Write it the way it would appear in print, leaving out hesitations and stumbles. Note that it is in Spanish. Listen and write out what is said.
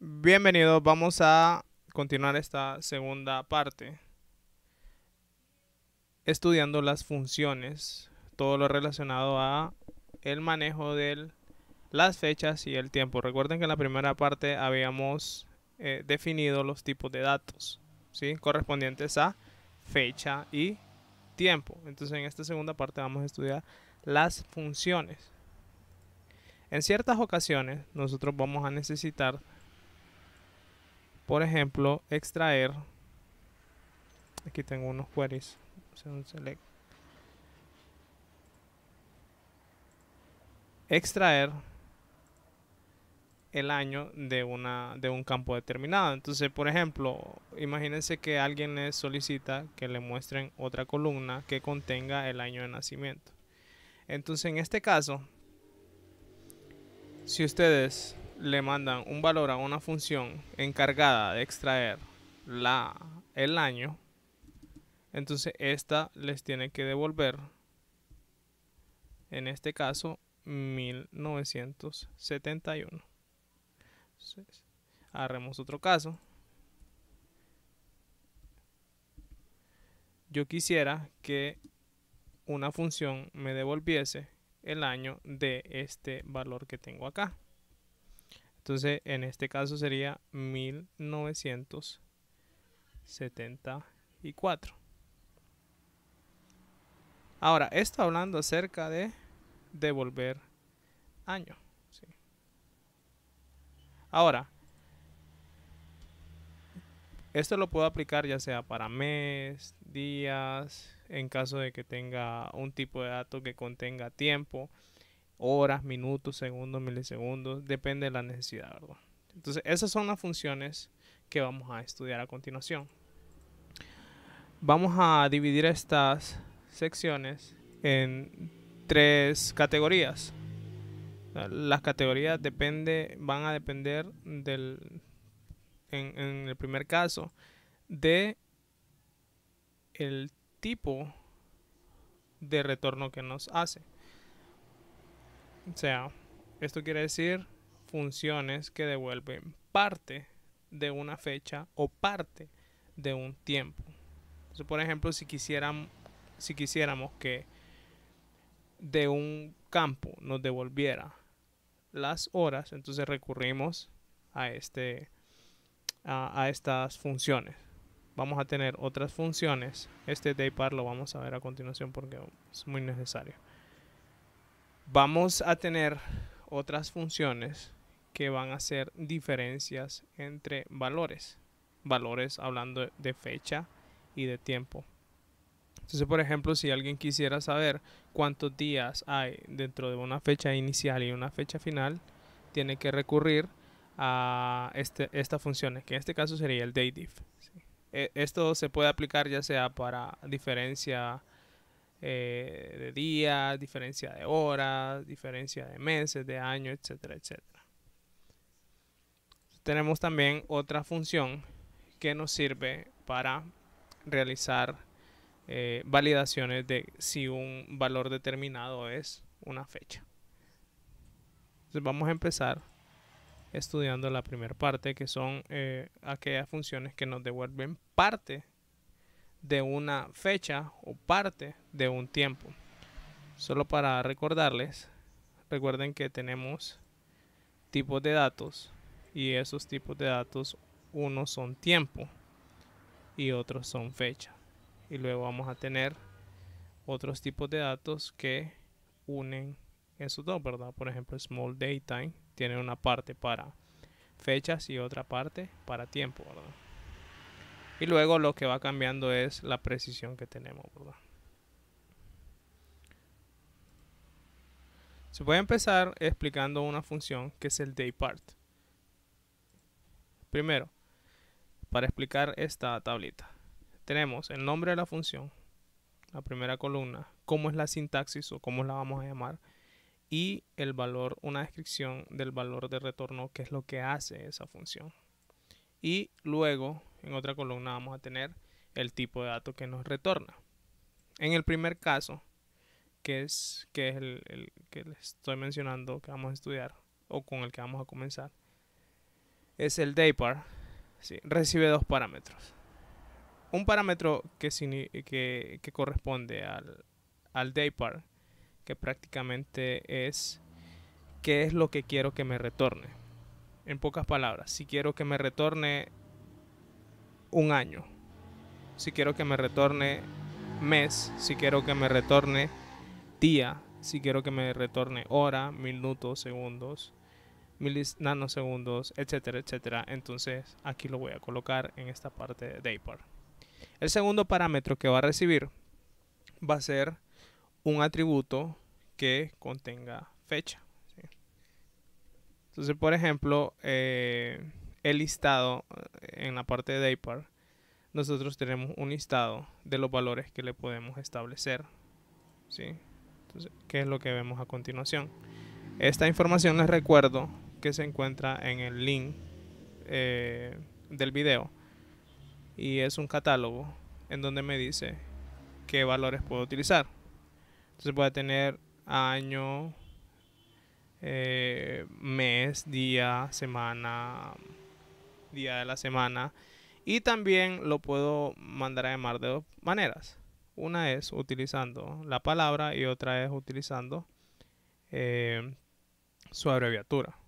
Bienvenidos, vamos a continuar esta segunda parte estudiando las funciones, todo lo relacionado a el manejo de las fechas y el tiempo. Recuerden que en la primera parte habíamos definido los tipos de datos, ¿sí? Correspondientes a fecha y tiempo. Entonces en esta segunda parte vamos a estudiar las funciones. En ciertas ocasiones nosotros vamos a necesitar, por ejemplo, extraer. Aquí tengo unos queries. Select. Extraer el año de un campo determinado. Entonces, por ejemplo, imagínense que alguien les solicita que le muestren otra columna que contenga el año de nacimiento. Entonces, en este caso, si ustedes le mandan un valor a una función encargada de extraer el año, entonces esta les tiene que devolver, en este caso, 1971. Entonces, agarremos otro caso. Yo quisiera que una función me devolviese el año de este valor que tengo acá. Entonces, en este caso sería 1974. Ahora, esto hablando acerca de devolver año. ¿Sí? Ahora, esto lo puedo aplicar ya sea para mes, días, en caso de que tenga un tipo de dato que contenga tiempo, horas, minutos, segundos, milisegundos, depende de la necesidad, ¿verdad? Entonces, esas son las funciones que vamos a estudiar a continuación. Vamos a dividir estas secciones en tres categorías. Las categorías van a depender en el primer caso, de el tipo de retorno que nos hace. O sea, esto quiere decir funciones que devuelven parte de una fecha o parte de un tiempo. Entonces, por ejemplo, si quisiéramos que de un campo nos devolviera las horas, entonces recurrimos a estas funciones. Vamos a tener otras funciones. Este daypar lo vamos a ver a continuación porque es muy necesario. Vamos a tener otras funciones que van a ser diferencias entre valores. Valores hablando de fecha y de tiempo. Entonces, por ejemplo, si alguien quisiera saber cuántos días hay dentro de una fecha inicial y una fecha final, tiene que recurrir a estas funciones, que en este caso sería el dative. ¿Sí? Esto se puede aplicar ya sea para diferencia de días, diferencia de horas, diferencia de meses, de años, etcétera, etcétera. Tenemos también otra función que nos sirve para realizar validaciones de si un valor determinado es una fecha. Entonces vamos a empezar estudiando la primera parte, que son aquellas funciones que nos devuelven parte de una fecha o parte de un tiempo. Solo para recordarles, recuerden que tenemos tipos de datos y esos tipos de datos, unos son tiempo y otros son fecha. Y luego vamos a tener otros tipos de datos que unen esos dos, ¿verdad? Por ejemplo, small datetime tiene una parte para fechas y otra parte para tiempo, ¿verdad? Y luego lo que va cambiando es la precisión que tenemos, ¿verdad? Se puede empezar explicando una función que es el daypart. Primero, para explicar esta tablita, tenemos el nombre de la función, la primera columna, cómo es la sintaxis o cómo la vamos a llamar, y el valor, una descripción del valor de retorno, que es lo que hace esa función. Y luego, en otra columna, vamos a tener el tipo de dato que nos retorna. En el primer caso, que es el que les estoy mencionando, que vamos a estudiar, o con el que vamos a comenzar, es el daypar. Sí, recibe dos parámetros. Un parámetro que corresponde al daypar, que prácticamente es qué es lo que quiero que me retorne. En pocas palabras, si quiero que me retorne un año, si quiero que me retorne mes, si quiero que me retorne día, si quiero que me retorne hora, minutos, segundos, nanosegundos, etcétera, etcétera. Entonces aquí lo voy a colocar en esta parte de daypar. El segundo parámetro que va a recibir va a ser un atributo que contenga fecha. ¿Sí? Entonces, por ejemplo, el listado en la parte de daypar, nosotros tenemos un listado de los valores que le podemos establecer. ¿Sí? Entonces, ¿qué es lo que vemos a continuación? Esta información les recuerdo que se encuentra en el link del video y es un catálogo en donde me dice qué valores puedo utilizar. Entonces voy a tener año, mes, día, semana, día de la semana, y también lo puedo mandar a llamar de dos maneras. Una es utilizando la palabra y otra es utilizando su abreviatura.